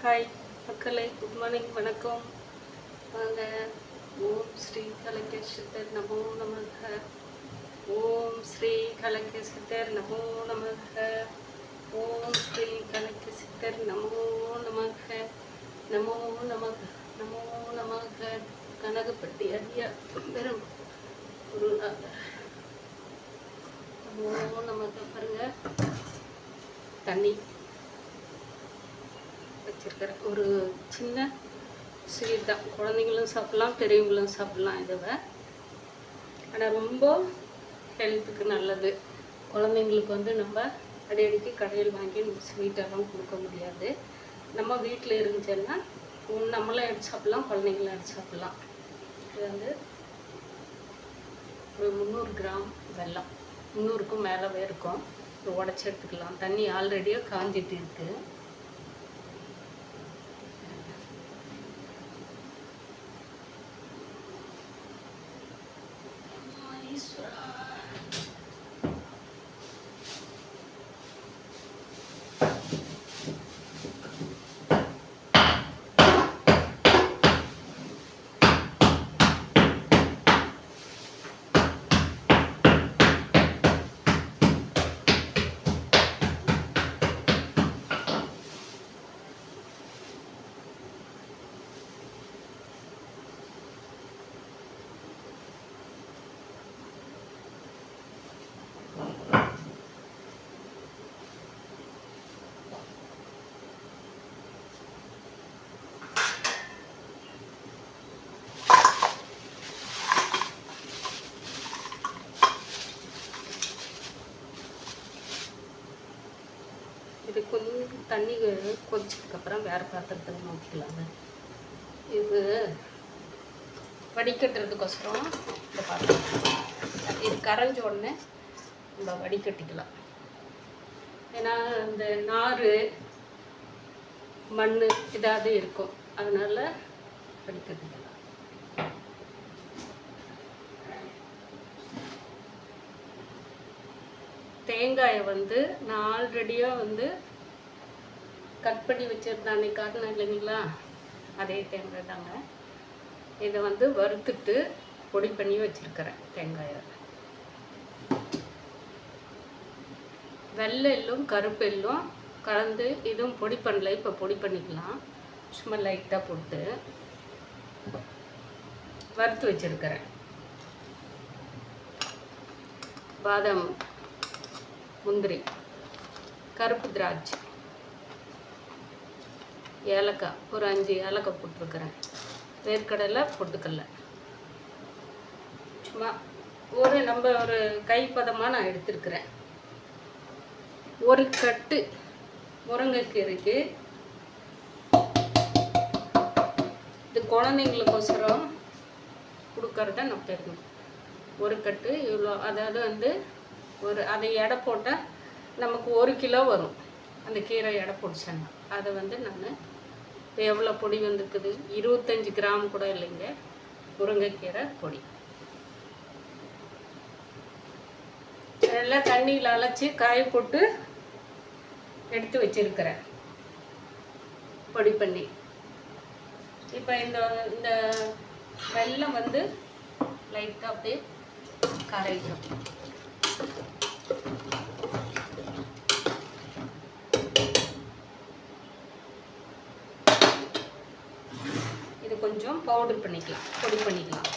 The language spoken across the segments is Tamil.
ஹாய் மக்களே, குட் மார்னிங், வணக்கம். வாங்க. ஓம் ஸ்ரீ கலக்க சித்தர் நமோ நமக. ஓம் ஸ்ரீ கலக்க சித்தர் நமோ நமக. ஓம் ஸ்ரீ கலக்க சித்தர் நமோ நமக. நமோ நமக. நமோ நமக. கனகப்பட்டி ஐயா பெரும் குருநாதர் நமோ நமக. பாருங்க, தண்ணி வச்சுருக்கிறேன். ஒரு சின்ன ஸ்வீட் தான், குழந்தைங்களும் சாப்பிட்லாம், பெரியவங்களும் சாப்பிட்லாம். இதை ஆனால் ரொம்ப ஹெல்த்துக்கு நல்லது. குழந்தைங்களுக்கு வந்து நம்ம அடிக்கடிக்கு கடையில் வாங்கி நம்ம ஸ்வீட்டெல்லாம் கொடுக்க முடியாது. நம்ம வீட்டில் இருந்துச்சுன்னா நம்மளும் எடுத்து சாப்பிட்லாம், குழந்தைங்களும் எடுத்து சாப்பிட்லாம். இது வந்து ஒரு 300 கிராம் வெல்லம், 300க்கும் மேலவே இருக்கும். உடச்சி எடுத்துக்கலாம். தண்ணி ஆல்ரெடியாக காஞ்சிட்டு இருக்குது. இது கொஞ்சம் தண்ணி கொதிச்சதுக்கப்புறம் வேறு பாத்திரத்தில் ஊற்றிக்கலாங்க. இது வடிகட்டுறதுக்கோசரம் இந்த பாத்திரம் இது கரைஞ்ச உடனே நம்ம வடிகட்டிக்கலாம். ஏன்னா இந்த நார் மண் இதாவது இருக்கும், அதனால் வடிகட்டிக்கலாம். தேங்காயை வந்து நான் ஆல்ரெடியாக வந்து கட் பண்ணி வச்சுருந்தேன், அன்றைக்கி காட்டினேன் இல்லைங்களா, அதே தேங்காய் தாங்க. இதை வந்து வறுத்துட்டு பொடி பண்ணி வச்சுருக்கிறேன். தேங்காயை வெள்ளை எள்ளும் கருப்பு எள்ளும் கலந்து இதுவும் பொடி பண்ணல, இப்போ பொடி பண்ணிக்கலாம். சும்மா லைட்டாக போட்டு வறுத்து வச்சுருக்கிறேன். பாதாம், முந்திரி, கருப்பு திராட்சை, ஏலக்காய், ஒரு 5 ஏலக்காய் போட்டிருக்கிறேன். வேர்க்கடலை, பொட்டுக்கடலை சும்மா நம்ம ஒரு கைப்பதமாக நான் எடுத்துருக்கிறேன். ஒரு கட்டு முருங்கைக்கீரைக்கு இது குழந்தைங்களுக்கோசரம் கொடுக்கறத நான் பெறணும். ஒரு கட்டு இவ்வளோ, அதாவது வந்து அதை எடை போட்டால் நமக்கு 1 கிலோ வரும். அந்த கீரை எடை போட்டுச்சேன்னா அதை வந்து நான் இப்போ எவ்வளோ பொடி வந்துருக்குது, 25 கிராம் கூட இல்லைங்க முருங்கைக்கீரை பொடி. எல்லாம் தண்ணியில் அழைச்சி காய போட்டு எடுத்து வச்சிருக்கிறேன் பொடி பண்ணி. இப்போ இந்த வெல்லம் வந்து லைட்டாக அப்படியே கரைக்கும். இது கொஞ்சம் பவுடர் பண்ணிக்கலாம், பொடி பண்ணிக்கலாம்.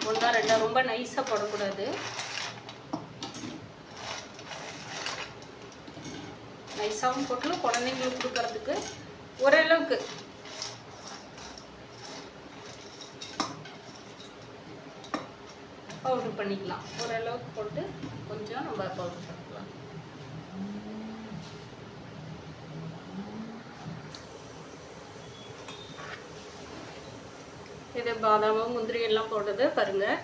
1 2 ரொம்ப நைஸாக போடக்கூடாது. நைஸாகவும் போட்டு குழந்தைங்களுக்கு கொடுக்கறதுக்கு ஓரளவுக்கு பவுடர் பண்ணிக்கலாம். ஓரளவுக்கு போட்டு கொஞ்சம் நம்ம பவுடர் பண்ணிக்கலாம். இது பாதாமும் முந்திரி எல்லாம் போட்டது பாருங்கள்,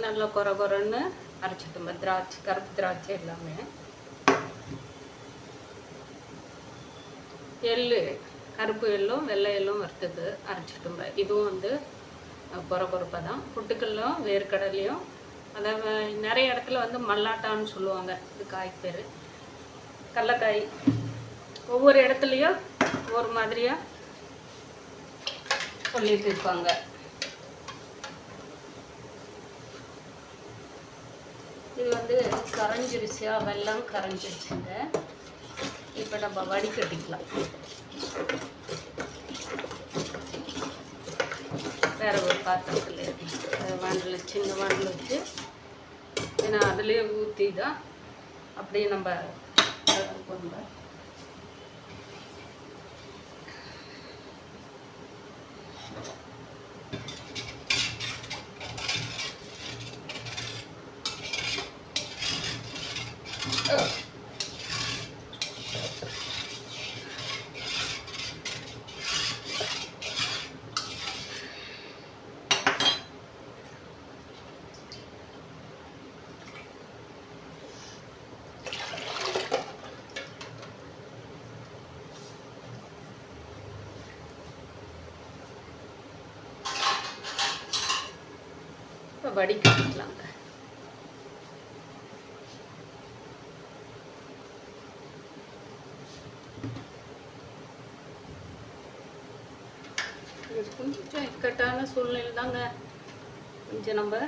நல்லா கொரன்னு அரைச்சிட்டோம். திராட்சை, கருப்பு திராட்சை எல்லாமே, எள்ளு, கருப்பு எள்ளும் வெள்ளை எள்ளும் வறுத்தது அரைச்சிட்டோம். இதுவும் வந்து கொரப்பாக தான். பொட்டுக்கல்லும் வேர்க்கடலையும், அதாவது நிறைய இடத்துல வந்து மல்லாட்டான்னு சொல்லுவாங்க. இது காய் பேர் கடலக்காய். ஒவ்வொரு இடத்துலையும் ஒரு மாதிரியாக சொல்லிட்டு இருப்பாங்க. இது வந்து கரைஞ்சிருச்சியா, வெல்லம் கரைஞ்சிருச்சுங்க. இப்போ நம்ம வடிகட்டிக்கலாம். வேறு ஒரு பாத்திரத்தில் வாண்டில், சின்ன வாண்டில் வச்சு, ஏன்னா அதுலேயே ஊற்றி தான் அப்படியே நம்ம பண்ணுவோம். இப்போ வடிகட்டிக்கலாங்க. இது கொஞ்சம் இக்கட்டான சூழ்நிலை தாங்க. கொஞ்சம் நம்ம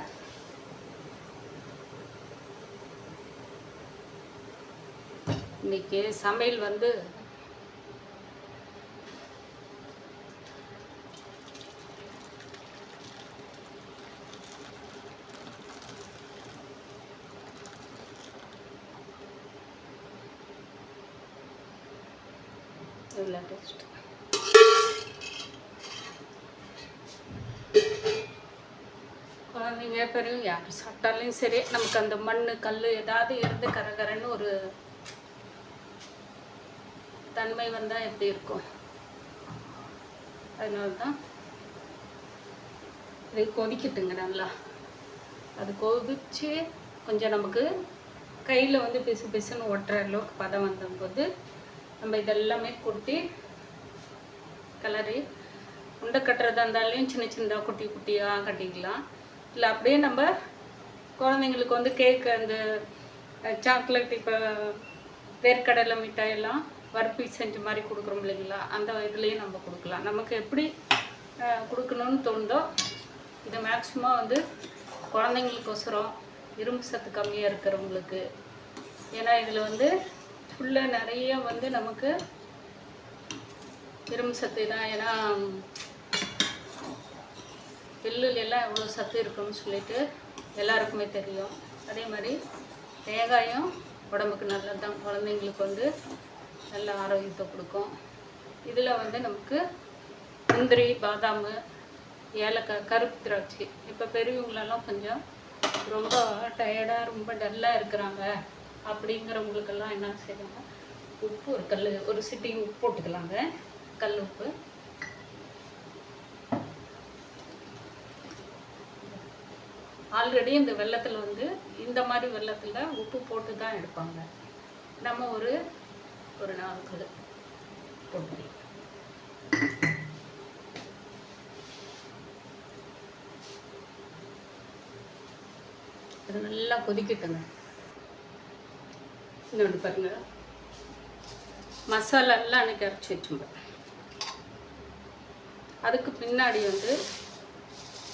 இன்னைக்கு சமையல் வந்து இவ்வளோ டேஸ்ட். குழந்தைங்க பெரியவங்க யார் சாப்பிட்டாலும் சரி, நமக்கு அந்த மண் கல் ஏதாவது இருந்து கரகரன்னு ஒரு தன்மை வந்தால் எப்படி இருக்கும்? அதனால தான் இது கொதிக்கட்டுங்க நல்லா. அது கொதிச்சு கொஞ்சம் நமக்கு கையில் வந்து பிசு பிசுன்னு ஒட்டுற அளவுக்கு பதம் வந்தபோது நம்ம இதெல்லாமே கொட்டி கிளறி, உண்டை கட்டுறதா இருந்தாலையும் சின்ன சின்னதாக குட்டி குட்டியாக கட்டிக்கலாம். இல்லை அப்படியே நம்ம குழந்தைங்களுக்கு வந்து கேக்கு, அந்த சாக்லேட், இப்போ வேர்க்கடலை மிட்டாயெல்லாம் வறுப்பி செஞ்ச மாதிரி கொடுக்குறோம் இல்லைங்களா, அந்த இதுலேயும் நம்ம கொடுக்கலாம். நமக்கு எப்படி கொடுக்கணும்னு தோணுதோ. இது மேக்ஸிமம் வந்து குழந்தைங்களுக்கோசரம், இரும்பு சத்து கம்மியாக இருக்கிறவங்களுக்கு. ஏன்னா இதில் வந்து ஃபுல்லாக நிறைய வந்து நமக்கு இரும்பு சத்து தான். ஏன்னா எள்ளுல எல்லாம் எவ்வளோ சத்து இருக்குன்னு சொல்லிட்டு எல்லாருக்குமே தெரியும். அதே மாதிரி தேங்காயும் உடம்புக்கு நல்லது தான். குழந்தைங்களுக்கு வந்து நல்ல ஆரோக்கியத்தை கொடுக்கும். இதில் வந்து நமக்கு முந்திரி, பாதாம், ஏலக்காய், கருப்பு திராட்சை. இப்போ பெரியவங்களெல்லாம் கொஞ்சம் ரொம்ப டயர்டாக, ரொம்ப டல்லாக இருக்கிறாங்க அப்படிங்கிறவங்களுக்கெல்லாம் என்ன செய்வாங்க, உப்பு ஒரு சிட்டிங் உப்பு போட்டுக்கலாங்க. கல் உப்பு. ஆல்ரெடி இந்த வெள்ளத்தில் வந்து இந்த மாதிரி வெள்ளத்தில் உப்பு போட்டு தான் எடுப்பாங்க. நம்ம ஒரு 4 கல் போட்டு அது நல்லா கொதிக்கட்டுங்க. இன்னொன்று பாருங்க, மசாலாலாம் அன்றைக்கி அரைச்சி வச்சுப்பேன். அதுக்கு பின்னாடி வந்து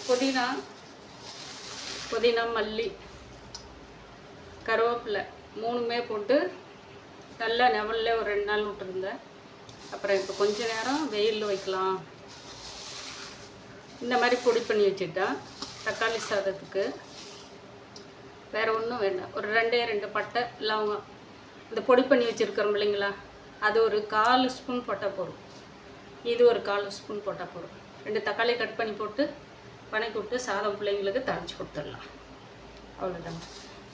புதினா, மல்லி, கருவேப்பிலை 3மே போட்டு நல்லா நெவலில் ஒரு 2 நாள் விட்டுருந்தேன். அப்புறம் இப்போ கொஞ்ச நேரம் வெயிலில் வைக்கலாம். இந்த மாதிரி பொடி பண்ணி வச்சுட்டா தக்காளி சாதத்துக்கு வேறு ஒன்றும் வேண்டாம். ஒரு 2 பட்டை, லவங்கம், இந்த பொடி பண்ணி வச்சுருக்கிறோம் இல்லைங்களா, அது ஒரு 1/4 ஸ்பூன் போட்டால் போதும். இது ஒரு 1/4 ஸ்பூன் போட்டால் போதும். 2 தக்காளி கட் பண்ணி போட்டு வணக்கி விட்டு சாதம் பிள்ளைங்களுக்கு தாளித்து கொடுத்துடலாம். அவ்வளோதாங்க.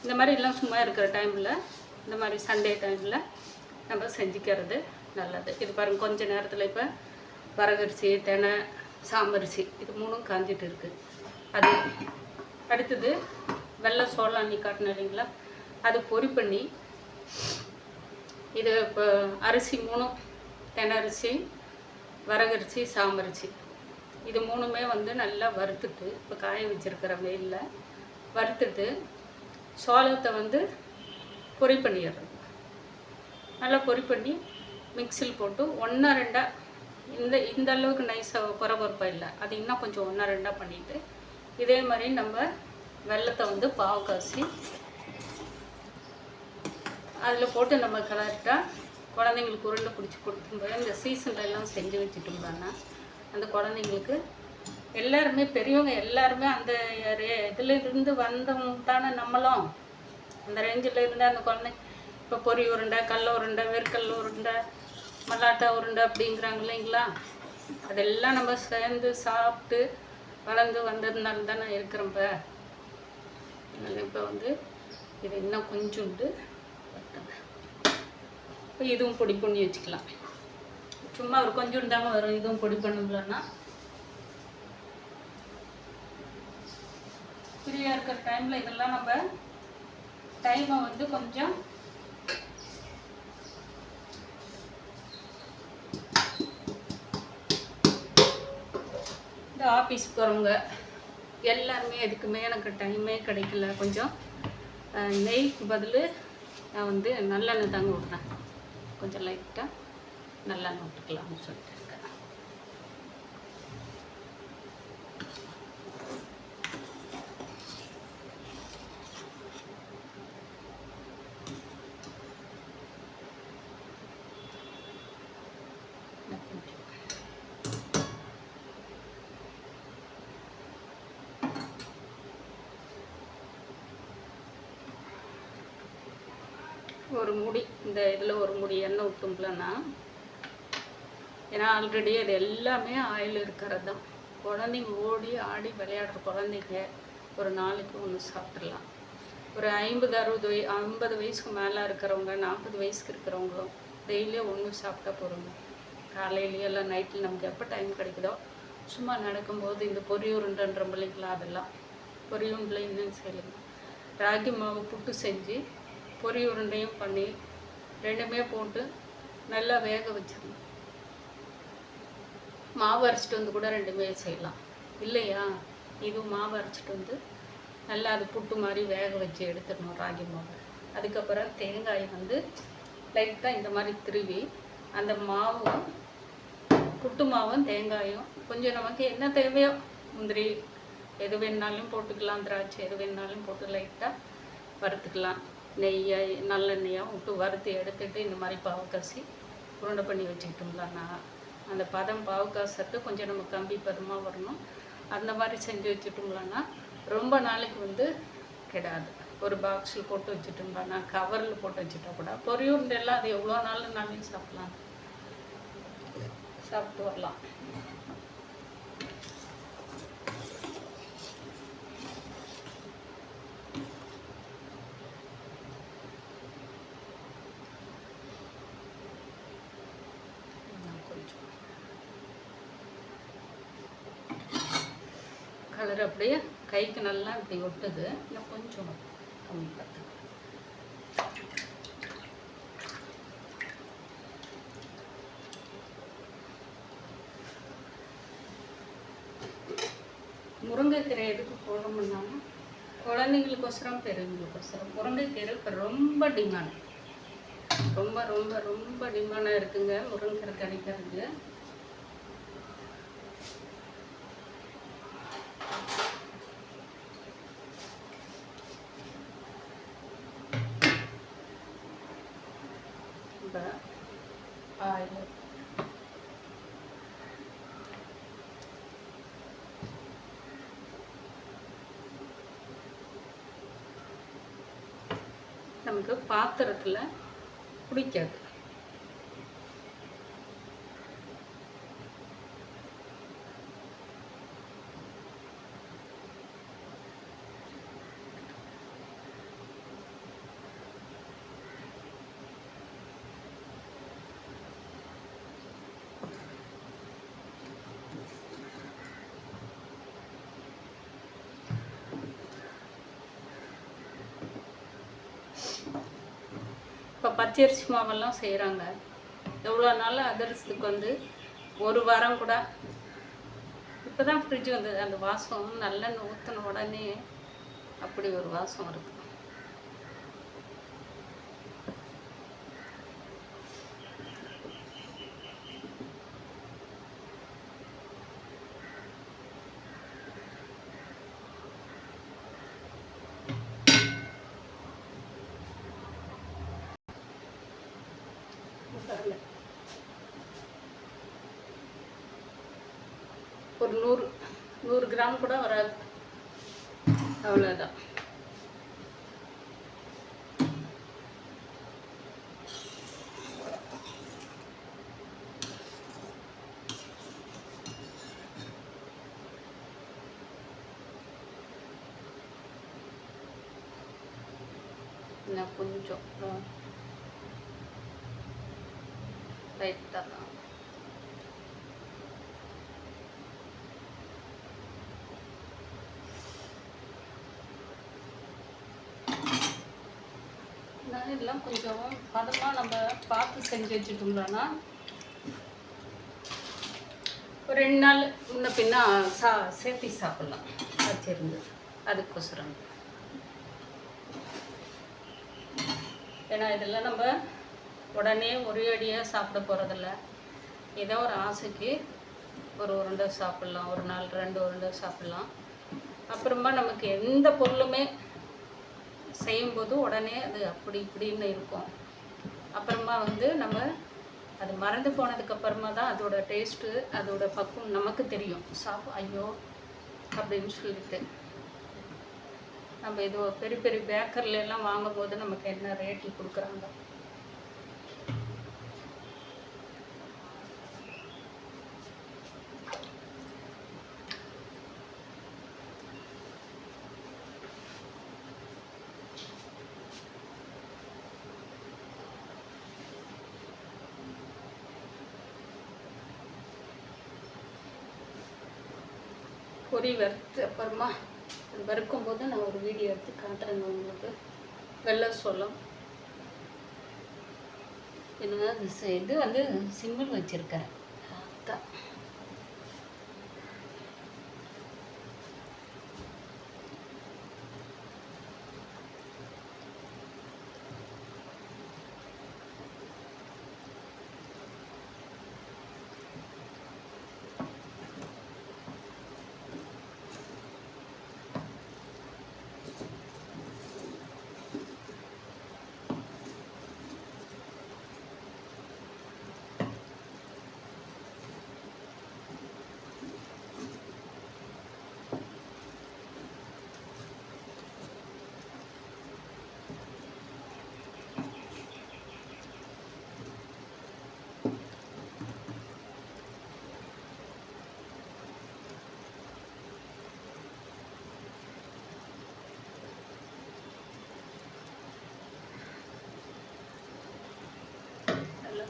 இந்த மாதிரி எல்லாம் சும்மா இருக்கிற டைமில், இந்த மாதிரி சண்டே டைமில் நம்ம செஞ்சுக்கிறது நல்லது. இது பாருங்கள், கொஞ்சம் நேரத்தில் இப்போ வரகரிசி, தெனை, சாமரிசி இது 3ம் காஞ்சிட்டு இருக்குது. அது அடுத்தது வெள்ளை சோளம் அன்னி காட்டின இல்லைங்களா, அது பொரி பண்ணி, இது இப்போ அரிசி 3ம், தெனை அரிசி, வரகரிசி, சாமரிசி இது 3மே வந்து நல்லா வறுத்துட்டு, இப்போ காய வச்சுருக்கிற வெயிலில் வறுத்துட்டு, சோளத்தை வந்து பொரி பண்ணிடுறது. நல்லா பொரி பண்ணி மிக்சியில் போட்டு 1-2 இந்த அளவுக்கு நைஸாக பரபரப்பாக இல்லை. அது இன்னும் கொஞ்சம் 1 2 பண்ணிவிட்டு இதே மாதிரி நம்ம வெல்லத்தை வந்து பாவு காய்ச்சி அதில் போட்டு நம்ம கரெக்டாக குழந்தைங்களுக்கு உருண்டை பிடிச்சி கொடுக்கும்போது இந்த சீசன்லாம் செஞ்சு வச்சுட்டோம்னா அந்த குழந்தைங்களுக்கு எல்லாருமே பெரியவங்க எல்லாருமே அந்த இதில் இருந்து வந்தவங்க தானே நம்மளும் அந்த ரேஞ்சில் இருந்தால் அந்த குழந்தைங்க இப்போ பொரி உருண்டை, கடல உருண்டை, வேர்க்கடல உருண்டை, மல்லாட்டா உருண்டை அப்படிங்கிறாங்க இல்லைங்களா. அதெல்லாம் நம்ம சேர்ந்து சாப்பிட்டு வளர்ந்து வந்ததுனால தானே இருக்கிறோம்ப. இப்போ வந்து இது இன்னும் கொஞ்சோண்டு இப்போ இதுவும் பொடி பண்ணி வச்சுக்கலாம். சும்மா ஒரு கொஞ்சோண்டு தாங்க வரும். இதுவும் பொடி பண்ணலான்னா ஃப்ரீயாக இருக்கிற டைமில் இதெல்லாம் நம்ம டைமை வந்து கொஞ்சம் இந்த ஆஃபீஸ் போகிறவங்க எல்லாருமே எதுக்குமே எனக்கு டைமே கிடைக்கல, கொஞ்சம் நெய்க்கு பதில் நான் வந்து நல்லெண்ணெய் தாங்க விட்றேன். கொஞ்சம் லைட்டாக நல்லெண்ணெய் விட்டுக்கலாம்னு சொல்லிட்டு இருக்கேன். ஒரு முடி இந்த இதில் ஒரு முடி எண்ணெய் விட்டோம்லன்னா, ஏன்னா ஆல்ரெடி அது எல்லாமே ஆயில் இருக்கிறது தான். குழந்தைங்க ஓடி ஆடி விளையாடுற குழந்தைங்க ஒரு நாளைக்கு ஒன்று சாப்பிட்றலாம். ஒரு 50 வயசுக்கு மேலே இருக்கிறவங்க, 40 வயசுக்கு இருக்கிறவங்களும் டெய்லியும் ஒன்று சாப்பிட்டா போகிறோங்க. காலையிலேயே எல்லாம் நைட்டில் நமக்கு எப்போ டைம் கிடைக்குதோ சும்மா நடக்கும்போது இந்த பொரியுருண்டன்ற பிள்ளைங்களா அதெல்லாம் பொரியுருண்டை என்னன்னு செய்யலாம். ராகி மாவு புட்டு செஞ்சு பொரி உருண்டையும் பண்ணி ரெண்டுமே போட்டு நல்லா வேக வச்சிடணும். மாவு அரைச்சிட்டு வந்து கூட ரெண்டுமே செய்யலாம் இல்லையா. இதுவும் மாவு அரைச்சிட்டு வந்து நல்லா அது புட்டு மாதிரி வேக வச்சு எடுத்துடணும் ராகி மாவு. அதுக்கப்புறம் தேங்காய் வந்து லைட்டாக இந்த மாதிரி திருவி அந்த மாவும் புட்டு மாவும் தேங்காயும் கொஞ்சம் நமக்கு என்ன தேவையோ முந்திரி எது வேணாலும் போட்டுக்கலாம், திராட்சை எது வேணாலும் போட்டு லைட்டாக வறுத்துக்கலாம். நெய்யை நல்லெண்ணெயாக விட்டு வறுத்து எடுத்துகிட்டு இந்த மாதிரி பாவு காய்ச்சி உருண்டை பண்ணி வச்சுக்கிட்டோம்லன்னா அந்த பதம் பாவு காய்ச்சறது கொஞ்சம் நம்ம கம்பி பதமாக வரணும். அந்த மாதிரி செஞ்சு வச்சுட்டோம்லன்னா ரொம்ப நாளைக்கு வந்து கெடாது. ஒரு பாக்ஸில் போட்டு வச்சுட்டோம்லன்னா கவரில் போட்டு வச்சுட்டா கூட பொரியுருண்டெல்லாம் அது எவ்வளோ நாளையும் சாப்பிட்லாம், சாப்பிட்டு வரலாம். கலர் அப்படியே கைக்கு நல்லா இப்படி ஒட்டுது. இன்னும் கொஞ்சம் கம்மி பார்த்து முருங்கைக்கீரை எதுக்கு போடணும்னா குழந்தைங்களுக்கோசரம் பெரியவங்களுக்கோசரம். முருங்கைக்கீரை இப்போ ரொம்ப டிமாண்ட், ரொம்ப ரொம்ப ரொம்ப டிமாண்டாக இருக்குங்க முருங்கைக்கீரை கிடைக்கிறது. ஆயில் நமக்கு பாத்திரத்தில் பிடிக்காது. இப்போ பச்சரிசி மாவெல்லாம் செய்கிறாங்க. எவ்வளோ நாள் அதிரசத்துக்கு வந்து 1 வாரம் கூட. இப்போ தான் ஃப்ரிட்ஜ் வந்தது. அந்த வாசம் நல்லெண்ணெய் ஊற்றின உடனே அப்படி ஒரு வாசம் இருக்குது. ஒரு 100 கிராம் கூட வராது, அவ்வளோதான். இன்னும் கொஞ்சம் லைட்டாக தான். இதெல்லாம் கொஞ்சம் பதமாக நம்ம பார்த்து செஞ்சு வச்சுட்டோம்னா ஒரு 2 நாள் முன்ன பின்ன சேர்த்து சாப்பிட்லாம் வச்சிருந்து. அதுக்கோசரம் ஏன்னா இதெல்லாம் நம்ம உடனே ஒரே அடியாக சாப்பிட போகிறதில்ல. ஏதோ ஒரு ஆசைக்கு ஒரு உருண்டை சாப்பிட்லாம், ஒரு நாள் 2 உருண்டை சாப்பிட்லாம். அப்புறமா நமக்கு எந்த பொருளுமே செய்யும்போது உடனே அது அப்படி இப்படின்னு இருக்கும். அப்புறமா நம்ம அது மறந்து போனதுக்கப்புறமா தான் அதோட டேஸ்ட்டு, அதோட பக்குவம் நமக்கு தெரியும். ஐயோ அப்படின்னு சொல்லிட்டு நம்ம இது பெரிய பெரிய பேக்கர்லாம் வாங்கும்போது நமக்கு என்ன ரேட்டு கொடுக்குறாங்க. பொரி வறுத்து அப்புறமா வறுக்கும்போது நான் ஒரு வீடியோ எடுத்து காட்டுறேங்க உங்களுக்கு. வெள்ளை சோளம் இது சிம்பிள் வச்சுருக்கேன். அதான்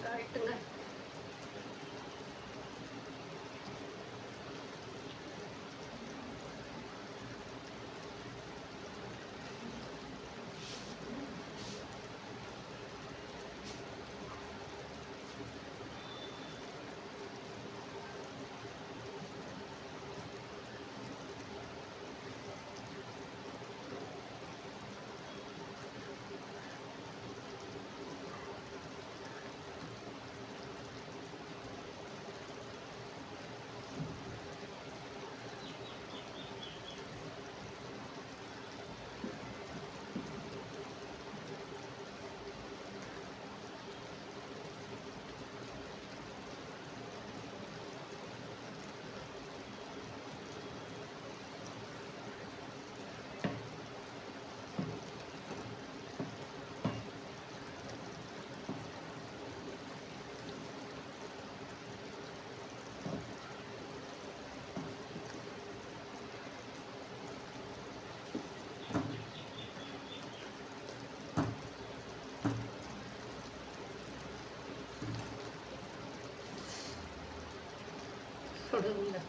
காட்டுங்க. கொடுங்க.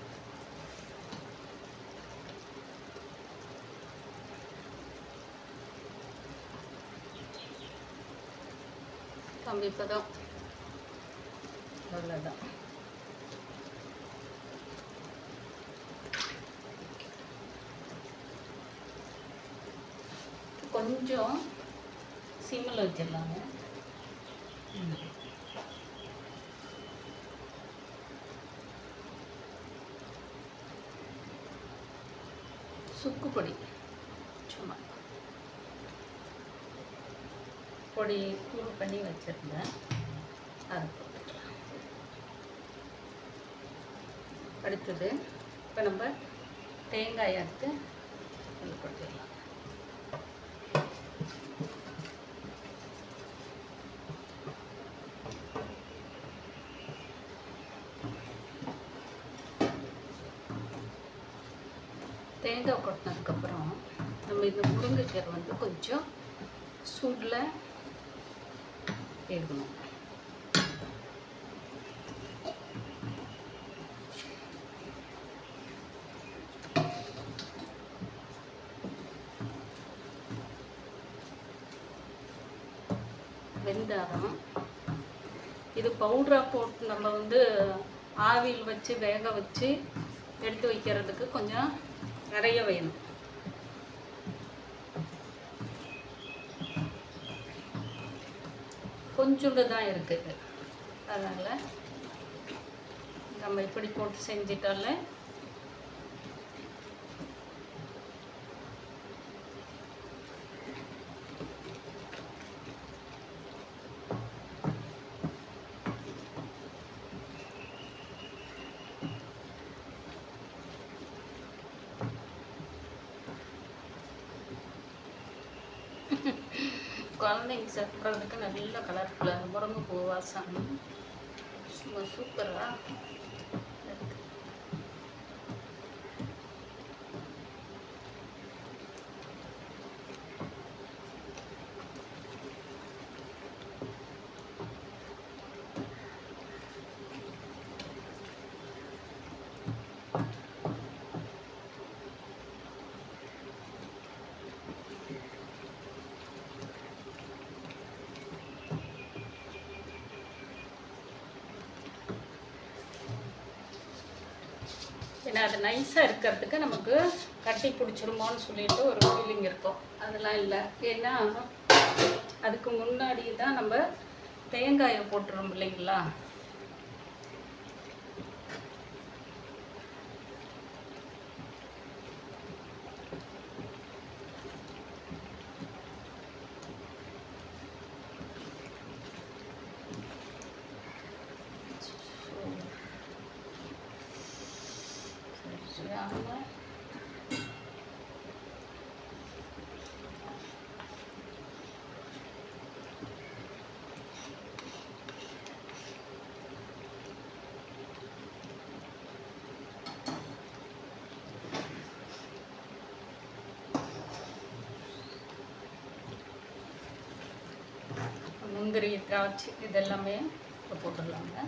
கம்மி பதம் அவ்வளோதான். கொஞ்சம் சிம்மில் வச்சிடலாங்க. சுக்கு பொடி சும்மா பொடி தூள் பண்ணி வச்சுருந்தேன். அதை போட்டுக்கலாம். அடுத்தது இப்போ நம்ம தேங்காய் எடுத்து அதில் போட்டுக்கலாம். தேங்காய் கொட்டினதுக்கப்புறம் நம்ம இந்த முருங்கைக்கீரை வந்து கொஞ்சம் சூடில் எடுக்கணும். வெந்தாரம் இது பவுடராக போட்டு நம்ம வந்து ஆவியில் வச்சு வேக வச்சு எடுத்து வைக்கிறதுக்கு கொஞ்சம் நிறைய வேணும். கொஞ்சோண்டு தான் இருக்குது, அதனால் நம்ம இப்படி போட்டு செஞ்சிட்டாலே குழந்தைங்க சாப்பிட்றதுக்கு நல்ல கலர்ஃபுல்லாக முருங்கைப்பூ வாசம் சும்மா சூப்பராக ஏன்னா அது நைஸாக இருக்கிறதுக்கு நமக்கு கட்டி பிடிச்சிருமோன்னு சொல்லிட்டு ஒரு ஃபீலிங் இருக்கும். அதெல்லாம் இல்லை, ஏன்னா அதுக்கு முன்னாடி தான் நம்ம தேங்காயை போட்டுரும் இல்லைங்களா. முந்திரி, திராட்சை இதெல்லாமே போட்டுடலாங்க.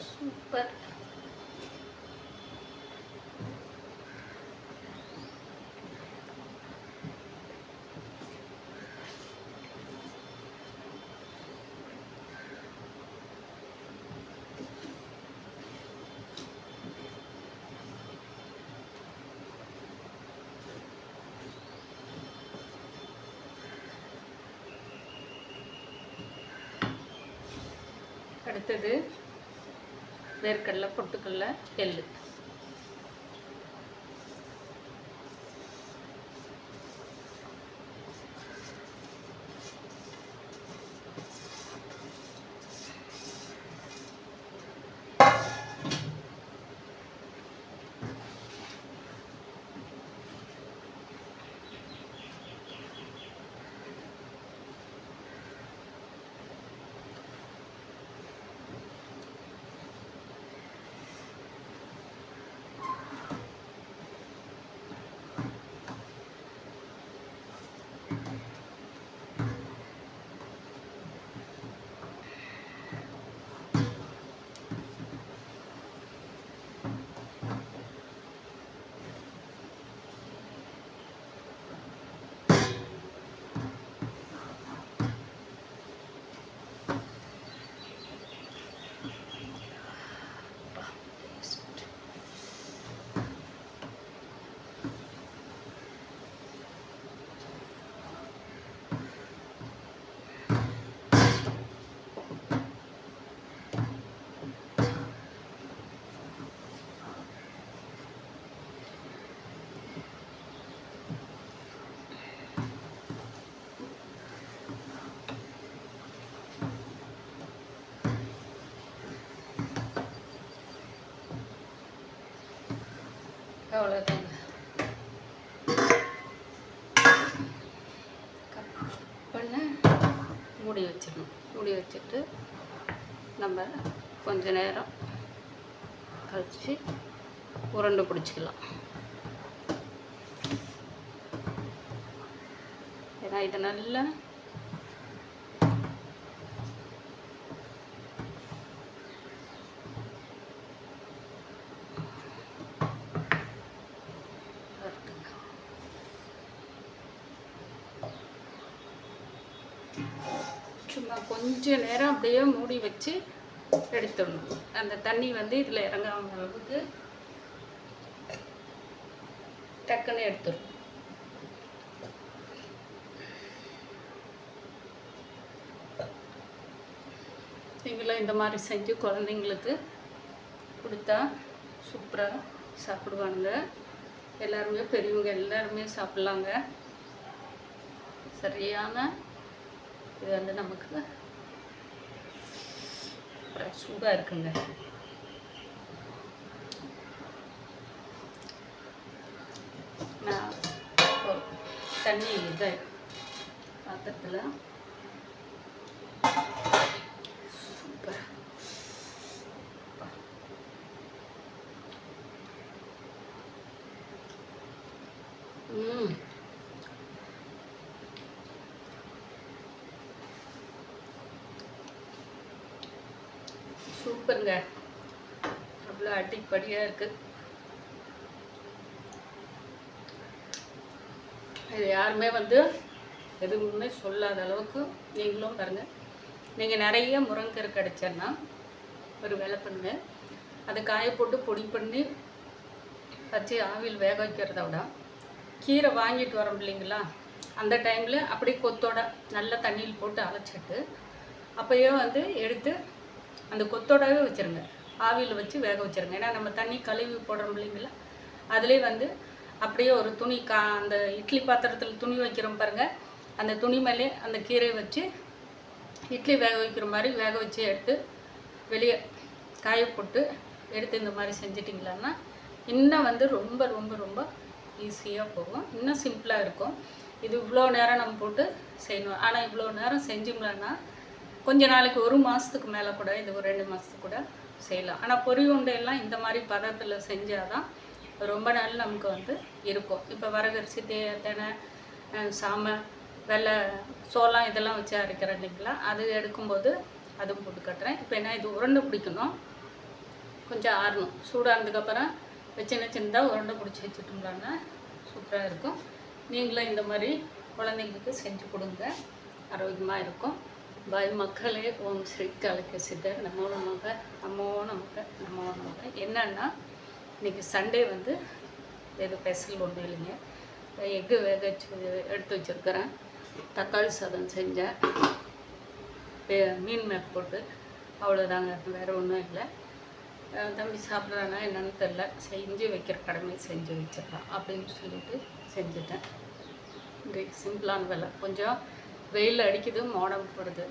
சூப்பர். அடுத்தது வேர்க்கடலை, பொட்டுக்கடலை, எள்ளு. அவ்வளோதாங்க. பண்ண மூடி வச்சிடணும். மூடி வச்சுட்டு நம்ம கொஞ்ச நேரம் கழிச்சு உருண்டை பிடிச்சிக்கலாம். ஏன்னா இது நல்லா சும்மா கொஞ்ச நேரம் அப்படியே மூடி வச்சு எடுத்துடணும். அந்த தண்ணி வந்து இதில் இறங்காம அளவுக்கு டக்குன்னு எடுத்துடும். நீங்களும் இந்த மாதிரி செஞ்சு குழந்தைங்களுக்கு கொடுத்தா சூப்பராக சாப்பிடுவானுங்க. எல்லாருமே பெரியவங்க எல்லாருமே சாப்பிட்லாங்க. சரியான இது வந்து நமக்கு சூடாக இருக்குங்க. நான் ஒரு தண்ணி இதை பாத்திரத்தில் சூப்பர் சூப்பருங்க. அவ்வளோ அடிப்படியாக இருக்குது. இது யாருமே வந்து எதுவுமே சொல்லாத அளவுக்கு நீங்களும் பாருங்கள். நீங்கள் நிறைய முருங்கைக்கீரை கிடச்சேன்னா ஒரு வேலை பண்ணுங்க, அதை காய போட்டு பொடி பண்ணி வச்சு ஆவியில் வேக வைக்கிறத விட கீரை வாங்கிட்டு வரோம் இல்லைங்களா, அந்த டைமில் அப்படி கொத்தோட நல்ல தண்ணியில் போட்டு அரைச்சிட்டு அப்போயே வந்து எடுத்து அந்த கொத்தோடவே வச்சுருங்க. ஆவியில் வச்சு வேக வச்சுருங்க. ஏன்னா நம்ம தண்ணி கழுவி போடுறோம் இல்லைங்களா, அதிலே வந்து அப்படியே ஒரு துணி அந்த இட்லி பாத்திரத்தில் துணி வைக்கிறோம் பாருங்கள், அந்த துணி மேலே அந்த கீரையை வச்சு இட்லி வேக வைக்கிற மாதிரி வேக வச்சு எடுத்து வெளியே காய போட்டு எடுத்து இந்த மாதிரி செஞ்சிட்டிங்களான்னா இன்னும் வந்து ரொம்ப ரொம்ப ரொம்ப ஈஸியாக போகும். இன்னும் சிம்பிளாக இருக்கும். இது இவ்வளோ நேரம் நம்ம போட்டு செய்யணும். ஆனால் இவ்வளோ நேரம் செஞ்சோம்லன்னா கொஞ்ச நாளைக்கு, ஒரு மாதத்துக்கு மேலே கூட, இது ஒரு 2 மாதத்துக்கு கூட செய்யலாம். ஆனால் பொரி உண்டையெல்லாம் இந்த மாதிரி பதத்தில் செஞ்சால் தான் ரொம்ப நாள் நமக்கு வந்து இருக்கும். இப்போ வரகரிசி, தினை, சாமை, வெள்ளை, சோளம் இதெல்லாம் வச்சு அரைக்கிறேன் இல்லைங்களா, அது எடுக்கும்போது அதுவும் போட்டு கட்டுறேன். இப்போ என்ன, இது உருண்டை பிடிக்கணும், கொஞ்சம் ஆறணும். சூடானதுக்கப்புறம் சின்ன சின்னதாக உருண்டை பிடிச்சி வச்சுட்டோம்னா சூப்பராக இருக்கும். நீங்களும் இந்த மாதிரி குழந்தைங்களுக்கு செஞ்சு கொடுங்க, ஆரோக்கியமாக இருக்கும். பாய் மக்களே. ஓம் ஸ்ரீ காளிகா சித்தர். நமக்கு என்னன்னா, இன்றைக்கி சண்டே வந்து எது ஸ்பெஷல் ஒன்றும் இல்லைங்க. எக்கு வேக வச்சு எடுத்து வச்சுருக்கிறேன். தக்காளி சாதம் செஞ்சேன், மீன் மேப் போட்டு. அவ்வளோதாங்க, வேறு ஒன்றும் இல்லை. தம்பி சாப்பிட்றானா என்னன்னு தெரில, செஞ்சு வைக்கிற கடமை செஞ்சு வச்சிடலாம் அப்படின்னு சொல்லிட்டு செஞ்சுட்டேன். இன்றைக்கு சிம்பிளான வேலை. கொஞ்சம் வெயில் அடிக்குது, மோடம் போடுது,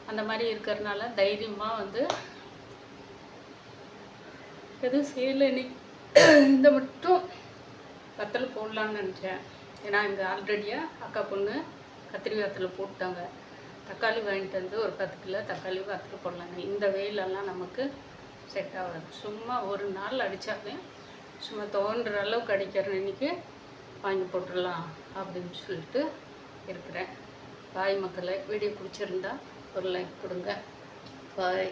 அந்த மாதிரி இருக்கிறதுனால தைரியமாக வந்து எதுவும் செய்யலை. இன்னைக்கு இந்த மட்டும் வத்தல் போடலான்னு நினச்சேன். ஏன்னா இங்கே ஆல்ரெடியாக அக்கா பொண்ணு கத்திரி வத்தல் போட்டாங்க. தக்காளி வாங்கிட்டு வந்து ஒரு 10 கிலோ தக்காளி வத்தல் போடலாங்க. இந்த வெயிலெல்லாம் நமக்கு செட் ஆகாது. சும்மா ஒரு நாள் அடித்தாலே சும்மா தோன்ற அளவுக்கு அடிக்கிறேன். இன்றைக்கி வாங்கி போட்டுடலாம் அப்படின்னு சொல்லிட்டு இருக்கிறேன். பாய் மக்களே. வீடியோ பிடிச்சிருந்தா ஒரு லைக் கொடுங்க. பாய்.